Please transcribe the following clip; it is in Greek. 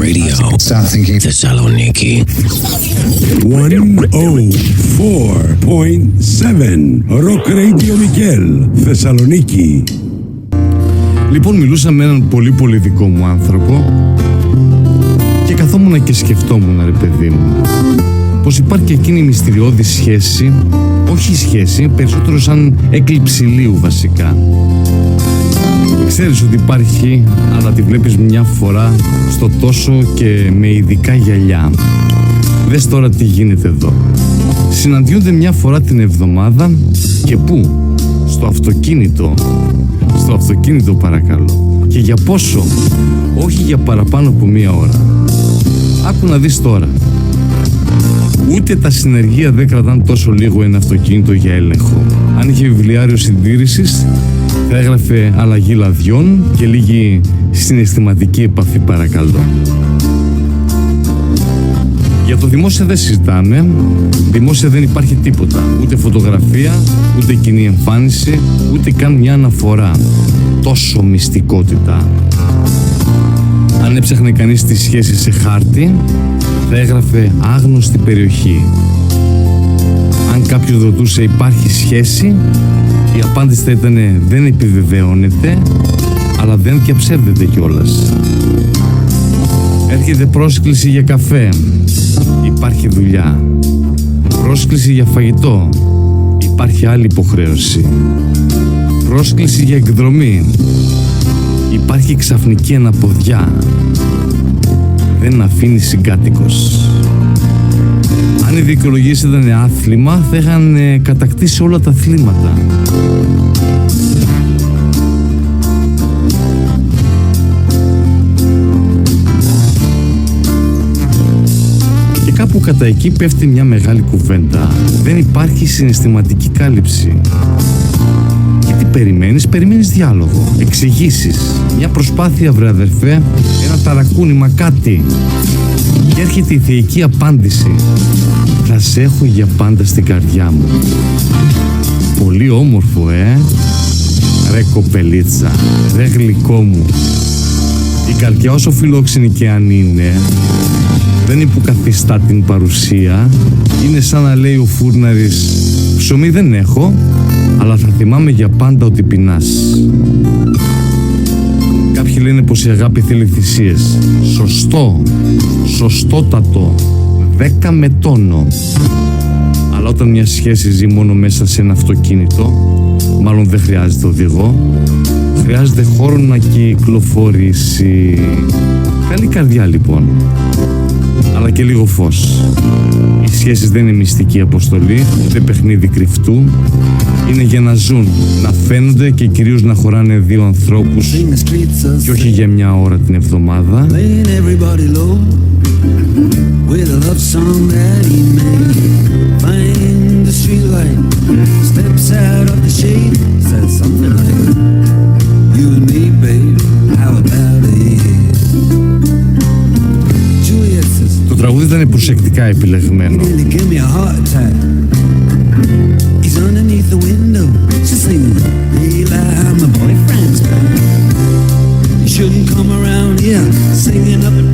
Radio. Stop thinking. Thessaloniki. 104.7 Rock Radio Mikέλ, Θεσσαλονίκη. Λοιπόν, μιλούσα με έναν πολύ πολιτικό μου άνθρωπο και καθόμουν και σκεφτόμουν, ρε παιδί μου, πως υπάρχει και εκείνη η μυστηριώδη σχέση, όχι σχέση, περισσότερο σαν έκλειψη ηλίου βασικά. Ξέρεις ότι υπάρχει, αλλά τη βλέπεις μια φορά στο τόσο και με ειδικά γυαλιά. Δες τώρα τι γίνεται εδώ. Συναντιούνται μια φορά την εβδομάδα και πού? Στο αυτοκίνητο. Στο αυτοκίνητο παρακαλώ. Και για πόσο? Όχι για παραπάνω από μία ώρα. Άκου να δεις τώρα. Ούτε τα συνεργεία δεν κρατάνε τόσο λίγο ένα αυτοκίνητο για έλεγχο. Αν είχε βιβλιάριο συντήρησης, θα έγραφε αλλαγή λαδιών και λίγη συναισθηματική επαφή παρακαλώ. Για το δημόσιο δεν συζητάμε. Δημόσια δεν υπάρχει τίποτα. Ούτε φωτογραφία, ούτε κοινή εμφάνιση, ούτε καν μια αναφορά. Τόσο μυστικότητα. Αν έψαχνε κανείς τη σχέση σε χάρτη, θα έγραφε άγνωστη περιοχή. Αν κάποιος ρωτούσε υπάρχει σχέση, η απάντηση θα ήταν δεν επιβεβαιώνεται, αλλά δεν διαψεύδεται κιόλας. Έρχεται πρόσκληση για καφέ, υπάρχει δουλειά. Πρόσκληση για φαγητό, υπάρχει άλλη υποχρέωση. Πρόσκληση για εκδρομή, υπάρχει ξαφνική αναποδιά. Δεν αφήνει συγκάτοικος. Αν οι δικαιολογίες ήταν άθλημα, θα είχαν κατακτήσει όλα τα αθλήματα. Και κάπου κατά εκεί πέφτει μια μεγάλη κουβέντα. Δεν υπάρχει συναισθηματική κάλυψη. Και τι περιμένεις? Περιμένεις διάλογο, εξηγήσεις, μια προσπάθεια βρε αδερφέ, ένα ταρακούνημα, κάτι. Και έρχεται η θεϊκή απάντηση. Θα σε έχω για πάντα στην καρδιά μου. Πολύ όμορφο, Ρε κοπελίτσα, ρε γλυκό μου. Η καρδιά όσο φιλόξενη και αν είναι, δεν υποκαθιστά την παρουσία. Είναι σαν να λέει ο φούρναρης, ψωμί δεν έχω, αλλά θα θυμάμαι για πάντα ότι πεινάς. Κάποιοι λένε πως η αγάπη θέλει θυσίες. Σωστό, σωστότατο, 10 με τόνο. Αλλά όταν μια σχέση ζει μόνο μέσα σε ένα αυτοκίνητο, μάλλον δεν χρειάζεται οδηγό, χρειάζεται χώρο να κυκλοφορήσει. Καλή καρδιά λοιπόν, αλλά και λίγο φως. Οι σχέσεις δεν είναι μυστική αποστολή, ούτε παιχνίδι κρυφτού. Είναι για να ζουν, να φαίνονται και κυρίως να χωράνε δύο ανθρώπους και όχι για μια ώρα την εβδομάδα. Το τραγούδι ήταν προσεκτικά επιλεγμένο. Underneath the window, she's singing, Eli, my boyfriend's back. You shouldn't come around here singing up at